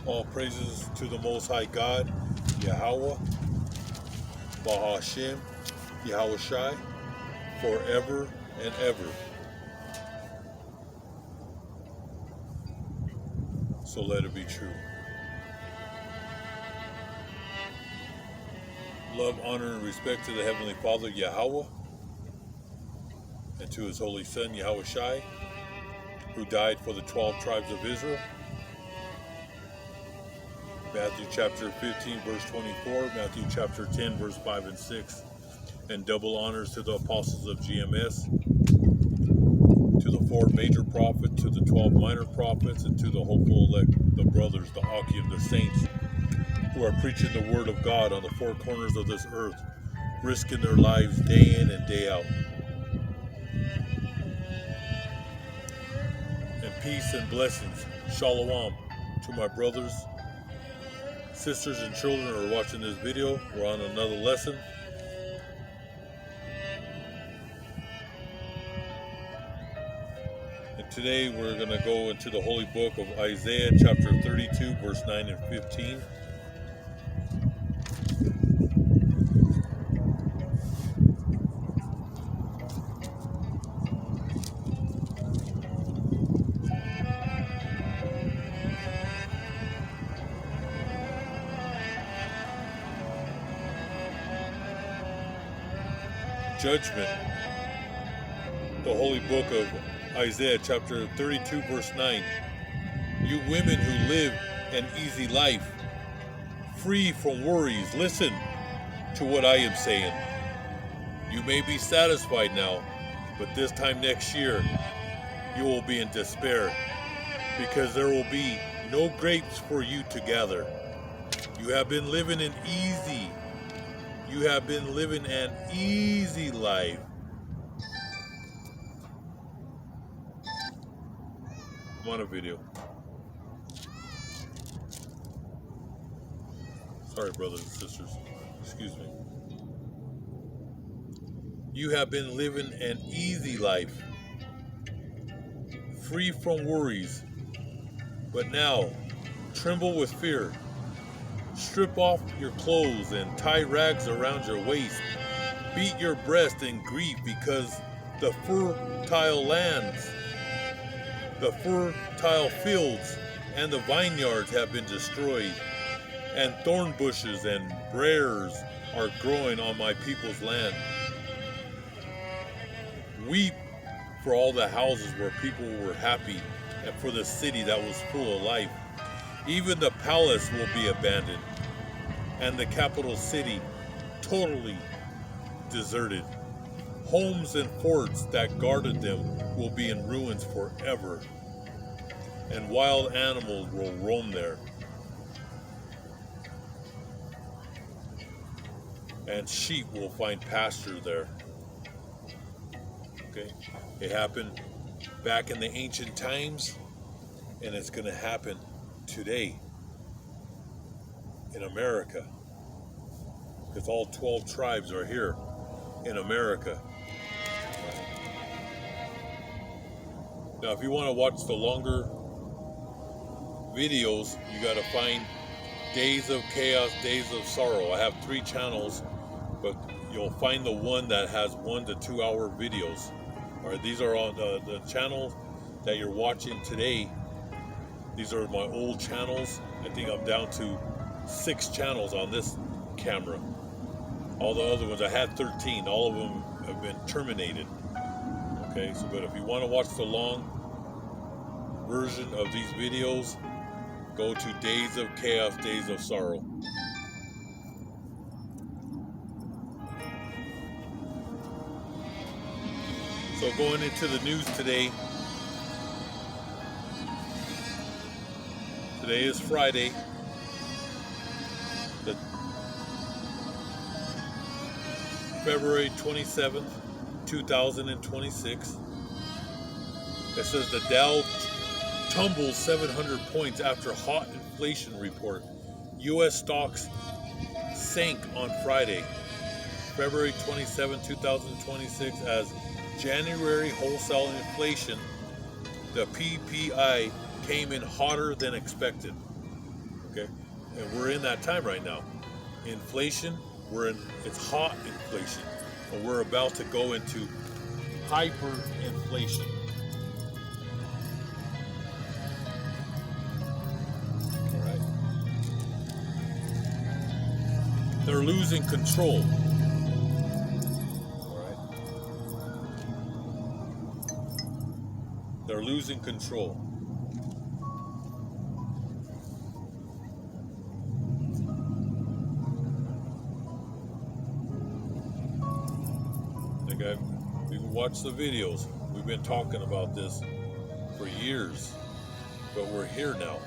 All praises to the Most High God, Yahweh, Bahashem, Yahweh Shai, forever and ever. So let it be true. Love, honor, and respect to the Heavenly Father, Yahweh, and to His Holy Son, Yahweh Shai, who died for the 12 tribes of Israel. Matthew chapter 15, verse 24, Matthew chapter 10, verse 5 and 6. And double honors to the apostles of GMS, to the 4 major prophets, to the 12 minor prophets, and to the hopeful elect, the brothers, the Akim, the saints, who are preaching the word of God on the 4 corners of this earth, risking their lives day in and day out. And peace and blessings, shalom, to my brothers, sisters, and children who are watching this video. We're on another lesson. And today we're going to go into the holy book of Isaiah chapter 32, verse 9 and 15. Judgment, the holy book of Isaiah chapter 32, verse 9. You women who live an easy life, free from worries, listen to what I am saying. You may be satisfied now, but this time next year, you will be in despair, because there will be no grapes for you to gather. You have been living an easy life. I'm on a video. Sorry, brothers and sisters. Excuse me. You have been living an easy life, free from worries. But now, tremble with fear. Strip off your clothes and tie rags around your waist. Beat your breast in grief because the fertile lands, the fertile fields, and the vineyards have been destroyed, and thorn bushes and briars are growing on my people's land. Weep for all the houses where people were happy, and for the city that was full of life. Even the palace will be abandoned, and the capital city totally deserted. Homes and forts that guarded them will be in ruins forever, and wild animals will roam there. And sheep will find pasture there. Okay? It happened back in the ancient times, and it's going to happen today in America, because all 12 tribes are here in America. Now, if you want to watch the longer videos, you got to find Days of Chaos, Days of Sorrow. I have 3 channels, but you'll find the one that has 1 to 2 hour videos. All right, these are on the channel that you're watching today. These are my old channels. I think I'm down to 6 channels on this camera. All the other ones, I had 13. All of them have been terminated. Okay, so but if you want to watch the long version of these videos, go to Days of Chaos, Days of Sorrow. So going into the news today. Today is Friday, the February 27th, 2026. It says the Dow tumbles 700 points after hot inflation report. U.S. stocks sank on Friday, February 27, 2026, as January wholesale inflation, the PPI, came in hotter than expected. Okay, and we're in that time right now. Inflation, it's hot inflation, and we're about to go into hyperinflation. All right, they're losing control. All right, they're losing control. You can watch the videos. We've been talking about this for years, but we're here now.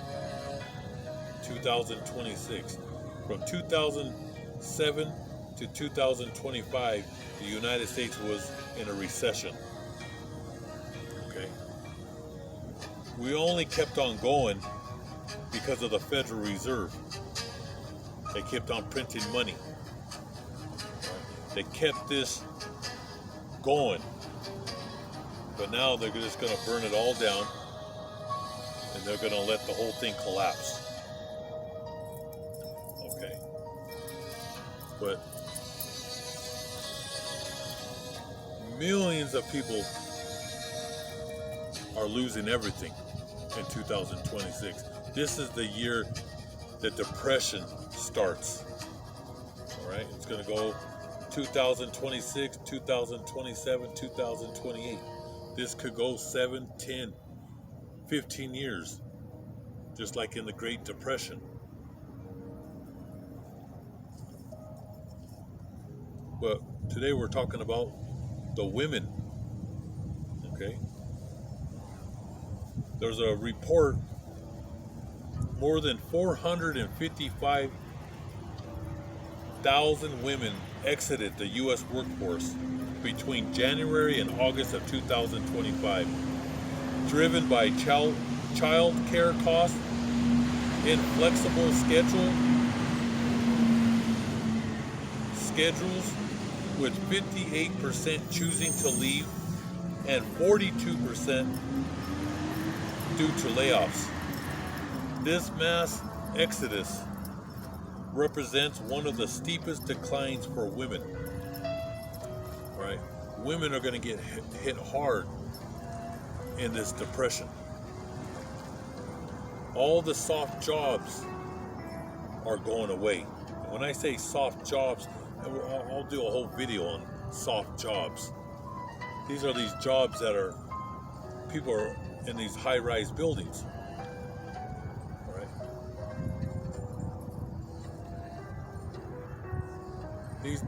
2026. From 2007 to 2025, the United States was in a recession. Okay. We only kept on going because of the Federal Reserve. They kept on printing money. They kept this going, but now they're just going to burn it all down, and they're going to let the whole thing collapse. Okay, but millions of people are losing everything in 2026. This is the year the depression starts. All right, it's going to go 2026, 2027, 2028. This could go 7, 10, 15 years, just like in the Great Depression. But today we're talking about the women. Okay? There's a report, more than 455,000 women exited the U.S. workforce between January and August of 2025, driven by child care costs, inflexible schedules, with 58% choosing to leave and 42% due to layoffs. This mass exodus represents one of the steepest declines for women. Right? Women are going to get hit hard in this depression. All the soft jobs are going away. And when I say soft jobs, I'll do a whole video on soft jobs. These are these jobs that are people are in these high-rise buildings. These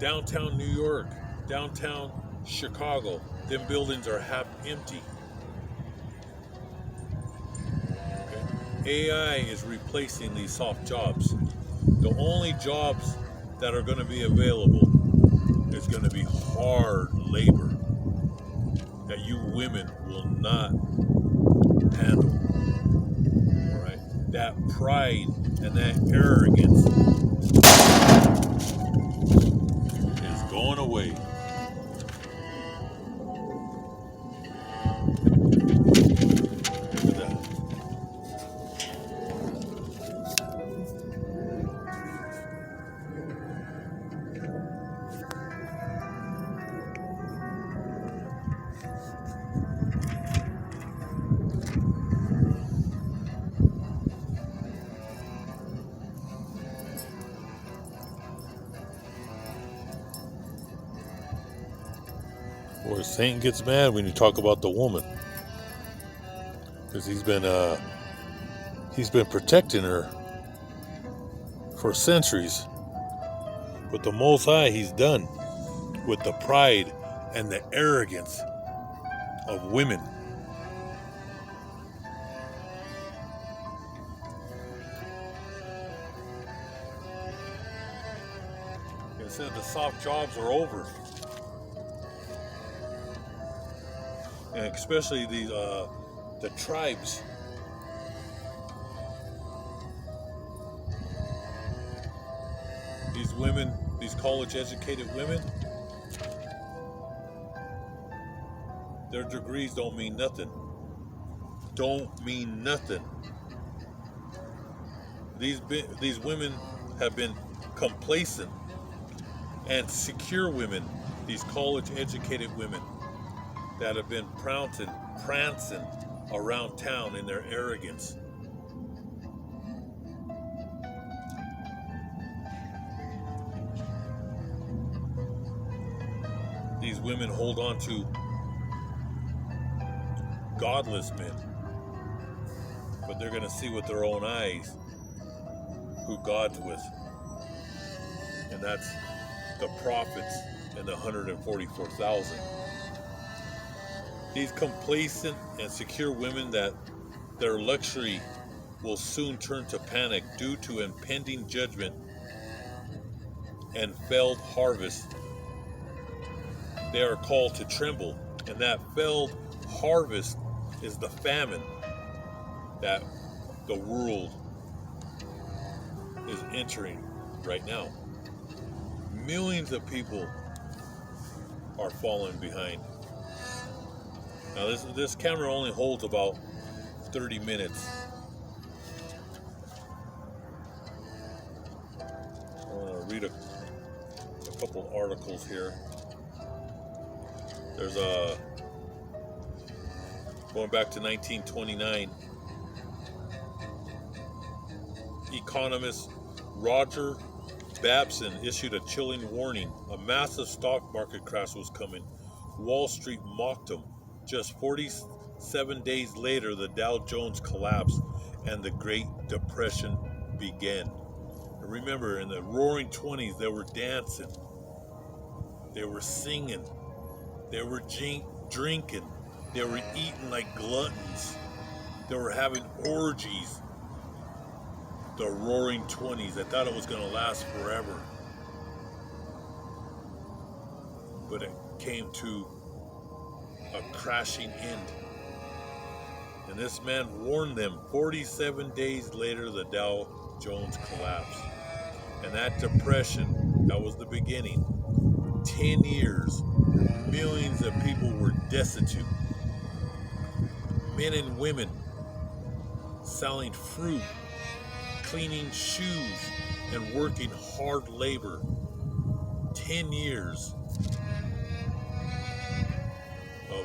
downtown New York, downtown Chicago, them buildings are half empty. Okay? AI is replacing these soft jobs. The only jobs that are going to be available is going to be hard labor that you women will not handle. All right? That pride and that arrogance is going away. Look at that. Or Satan gets mad when you talk about the woman, because he's been protecting her for centuries. But the Most High, he's done with the pride and the arrogance of women. It said the soft jobs are over. And especially the tribes. These women, these college-educated women, their degrees don't mean nothing. Don't mean nothing. These women have been complacent, and secure women, these college-educated women that have been prancing around town in their arrogance. These women hold on to godless men, but they're going to see with their own eyes who God's with. And that's the prophets and the 144,000. These complacent and secure women that their luxury will soon turn to panic due to impending judgment and failed harvest. They are called to tremble, and that failed harvest is the famine that the world is entering right now. Millions of people are falling behind. Now this camera only holds about 30 minutes. I want to read a couple articles here. There's going back to 1929, economist Roger Babson issued a chilling warning. A massive stock market crash was coming. Wall Street mocked him. Just 47 days later, the Dow Jones collapsed and the Great Depression began. And remember, in the roaring 20s, they were dancing, they were singing, they were drinking, they were eating like gluttons, they were having orgies. The roaring 20s. I thought it was going to last forever. But it came to a crashing end. And this man warned them. 47 days later, the Dow Jones collapsed. And that depression, that was the beginning. 10 years, millions of people were destitute. Men and women selling fruit, cleaning shoes, and working hard labor. 10 years of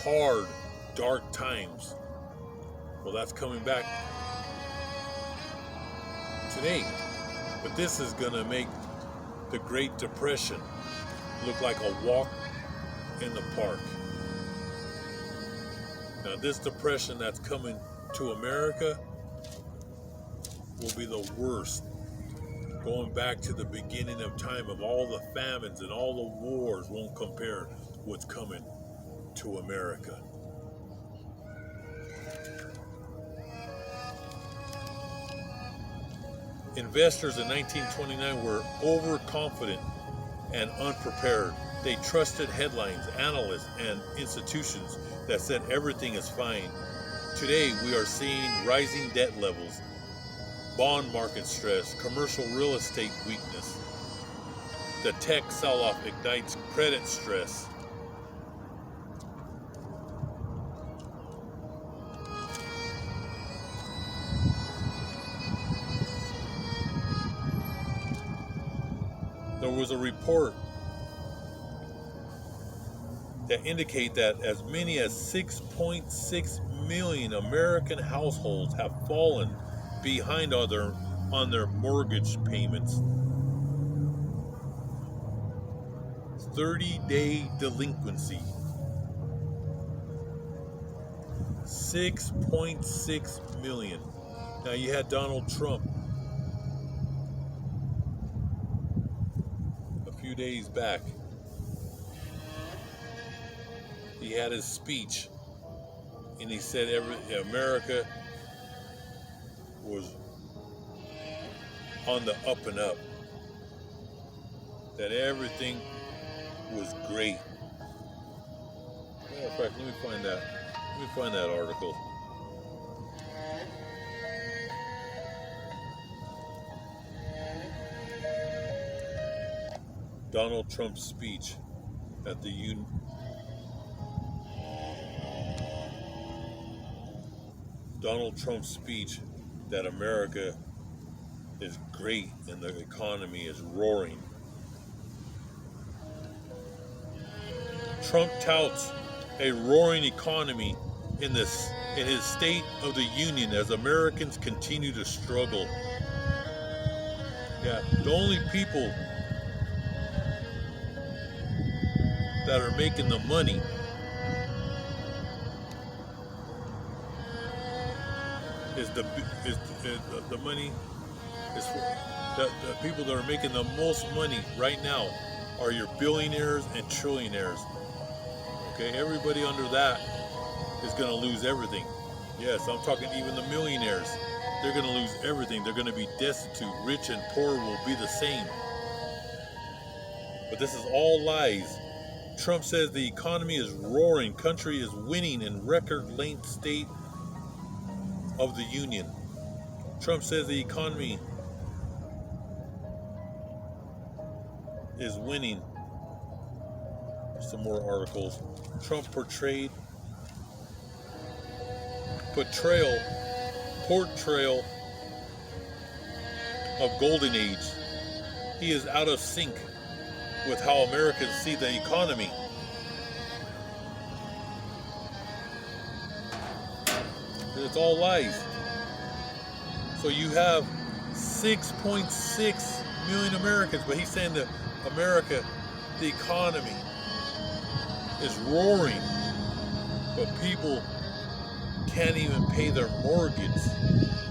hard, dark times. Well, that's coming back today. But this is going to make the Great Depression look like a walk in the park. Now, this depression that's coming to America will be the worst, going back to the beginning of time of all the famines and all the wars won't compare what's coming to America. Investors in 1929 were overconfident and unprepared. They trusted headlines, analysts, and institutions that said everything is fine. Today, we are seeing rising debt levels, bond market stress, commercial real estate weakness. The tech sell-off ignites credit stress. There was a report that indicate that as many as 6.6 million American households have fallen behind on their mortgage payments. 30-day delinquency. 6.6 million. Now you had Donald Trump a few days back. He had his speech and he said America was on the up and up, that everything was great. Matter of fact, let me find that article. Donald Trump's speech at the Donald Trump's speech that America is great and the economy is roaring. Trump touts a roaring economy in his State of the Union as Americans continue to struggle. Yeah, the only people that are making the money is the money is for the people that are making the most money right now are your billionaires and trillionaires. Okay, everybody under that is going to lose everything. Yes, I'm talking even the millionaires. They're going to lose everything. They're going to be destitute. Rich and poor will be the same. But this is all lies. Trump says the economy is roaring. Country is winning in record-length State of the Union. Trump says the economy is winning. Some more articles. Trump portrayal of golden age. He is out of sync with how Americans see the economy. It's all lies. So you have 6.6 million Americans, but he's saying that America, the economy, is roaring, but people can't even pay their mortgage.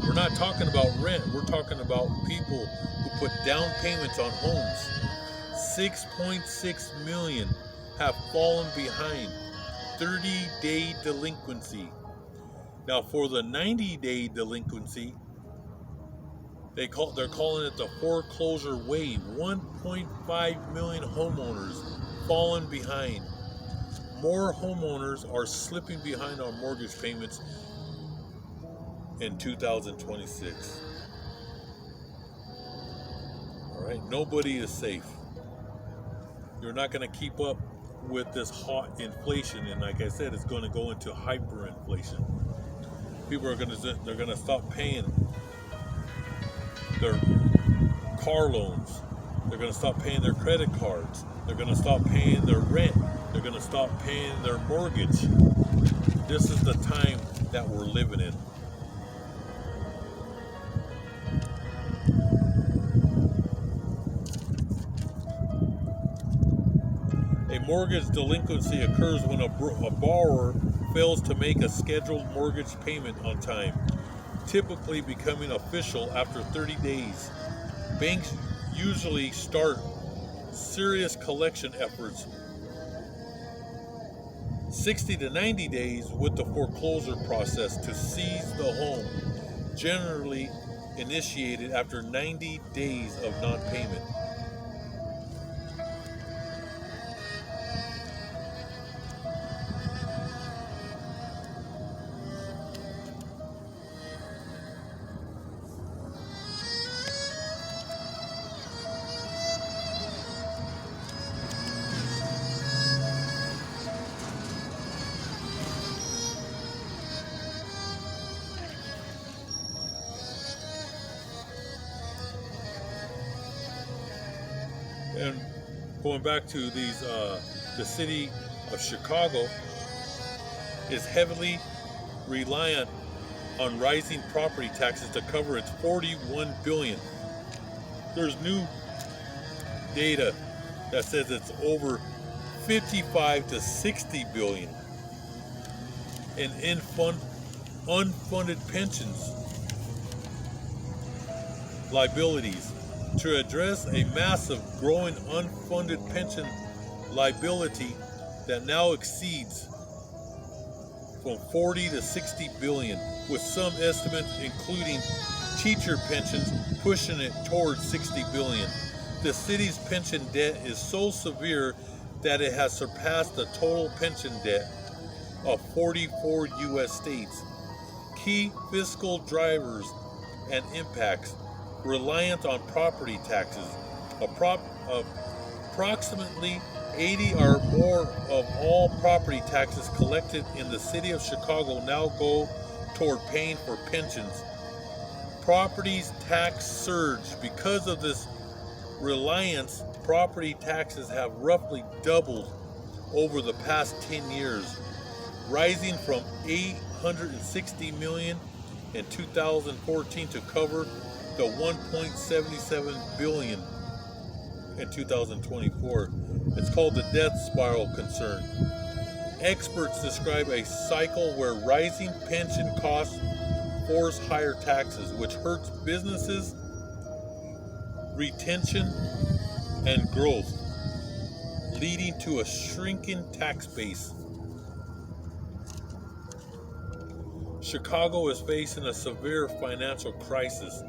We're not talking about rent. We're talking about people who put down payments on homes. 6.6 million have fallen behind 30-day delinquency. Now, for the 90-day delinquency, they're calling it the foreclosure wave. 1.5 million homeowners fallen behind. More homeowners are slipping behind on mortgage payments in 2026. All right, nobody is safe. You're not going to keep up with this hot inflation, and like I said, it's going to go into hyperinflation. People are going to stop paying their car loans. They're going to stop paying their credit cards. They're going to stop paying their rent. They're going to stop paying their mortgage. This is the time that we're living in. A mortgage delinquency occurs when a borrower fails to make a scheduled mortgage payment on time, typically becoming official after 30 days. Banks usually start serious collection efforts 60 to 90 days with the foreclosure process to seize the home, generally initiated after 90 days of non-payment. And going back to these, the city of Chicago is heavily reliant on rising property taxes to cover its $41 billion. There's new data that says it's over 55 to 60 billion in unfunded pensions liabilities. To address a massive growing unfunded pension liability that now exceeds from 40 to 60 billion, with some estimates including teacher pensions pushing it towards 60 billion. The city's pension debt is so severe that it has surpassed the total pension debt of 44 U.S. states. Key fiscal drivers and impacts: reliant on property taxes. Approximately 80 or more of all property taxes collected in the city of Chicago now go toward paying for pensions. property's tax surge. Because of this reliance, property taxes have roughly doubled over the past 10 years, rising from 860 million in 2014 to cover the 1.77 billion in 2024. It's called the death spiral concern. Experts describe a cycle where rising pension costs force higher taxes, which hurts businesses, retention, and growth, leading to a shrinking tax base. Chicago is facing a severe financial crisis.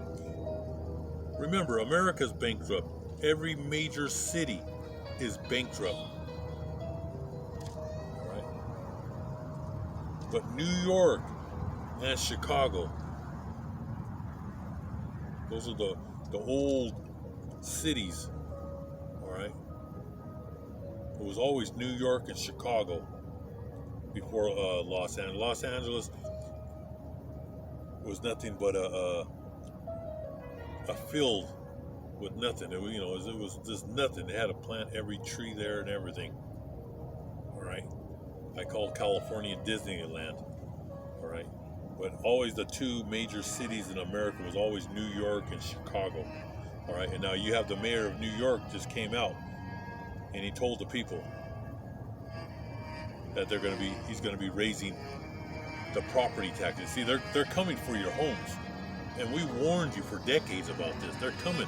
Remember, America's bankrupt. Every major city is bankrupt. All right? But New York and Chicago, those are the old cities. All right? It was always New York and Chicago before Los Angeles. Los Angeles was nothing but a field with nothing. It was just nothing. They had to plant every tree there and everything. All right. I call California Disneyland. All right. But always the two major cities in America was always New York and Chicago. All right. And now you have the mayor of New York just came out and he told the people that he's going to be raising the property taxes. See, they're coming for your homes. And we warned you for decades about this. They're coming.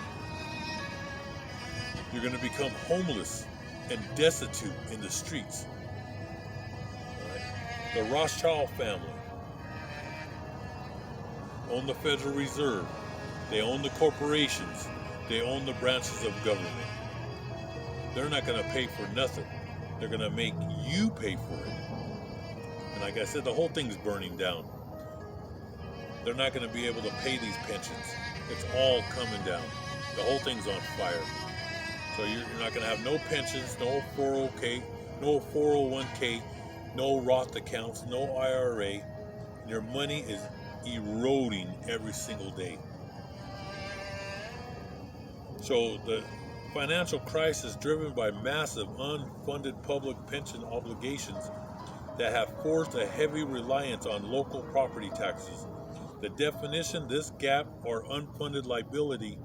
You're going to become homeless and destitute in the streets. All right? The Rothschild family own the Federal Reserve. They own the corporations. They own the branches of government. They're not going to pay for nothing. They're going to make you pay for it. And like I said, the whole thing's burning down. They're not going to be able to pay these pensions. It's all coming down. The whole thing's on fire. So you're not going to have no pensions, no 401k, no 401k, no Roth accounts, no IRA. Your money is eroding every single day. So the financial crisis driven by massive unfunded public pension obligations that have forced a heavy reliance on local property taxes. The definition, this gap or unfunded liability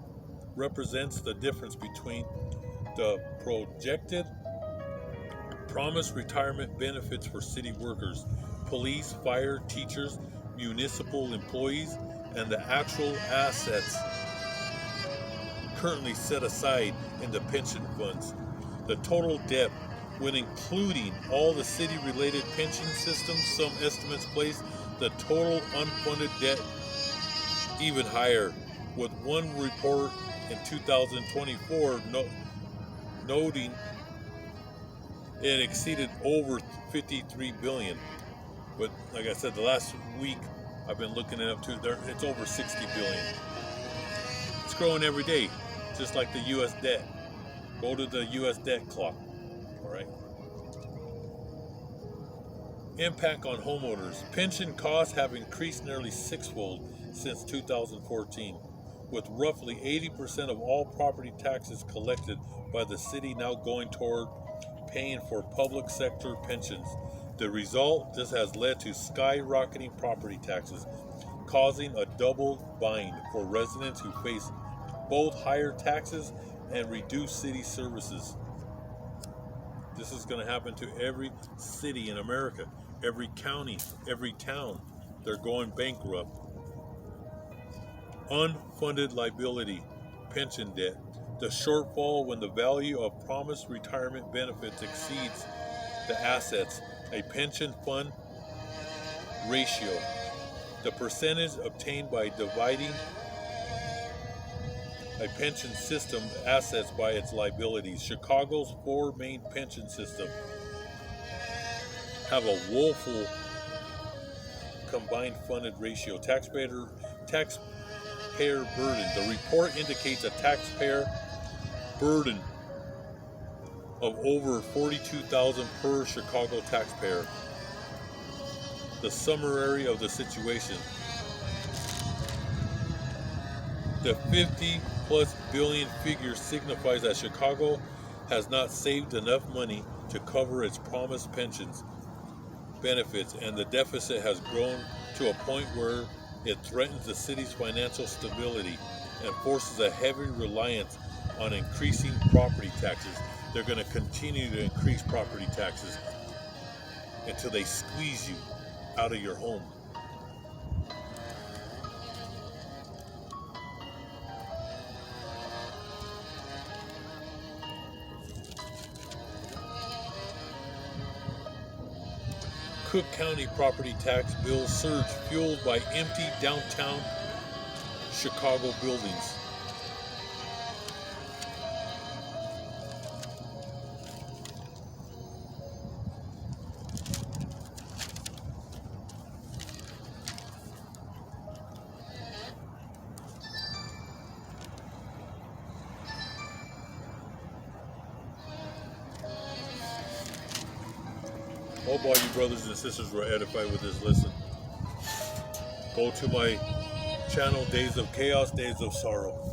represents the difference between the projected promised retirement benefits for city workers, police, fire, teachers, municipal employees, and the actual assets currently set aside in the pension funds. The total debt, when including all the city-related pension systems, some estimates place the total unfunded debt even higher, with one report in 2024 noting it exceeded over 53 billion. But like I said, the last week I've been looking it up too. It's over 60 billion. It's growing every day, just like the U.S. debt. Go to the U.S. debt clock. All right. Impact on homeowners. Pension costs have increased nearly sixfold since 2014, with roughly 80% of all property taxes collected by the city now going toward paying for public sector pensions. The result, this has led to skyrocketing property taxes, causing a double bind for residents who face both higher taxes and reduced city services. This is going to happen to every city in America, every county, every town. They're going bankrupt. Unfunded liability, pension debt. The shortfall when the value of promised retirement benefits exceeds the assets. A pension fund ratio. The percentage obtained by dividing a pension system assets by its liabilities. Chicago's four main pension systems have a woeful combined funded ratio. Taxpayer burden. The report indicates a taxpayer burden of over $42,000 per Chicago taxpayer. The summary of the situation. The 50 plus billion figure signifies that Chicago has not saved enough money to cover its promised pensions benefits, and the deficit has grown to a point where it threatens the city's financial stability and forces a heavy reliance on increasing property taxes. They're going to continue to increase property taxes until they squeeze you out of your home. Cook County property tax bill surge fueled by empty downtown Chicago buildings. Hope all you brothers and sisters were edified with this lesson. Go to my channel, Days of Chaos, Days of Sorrow.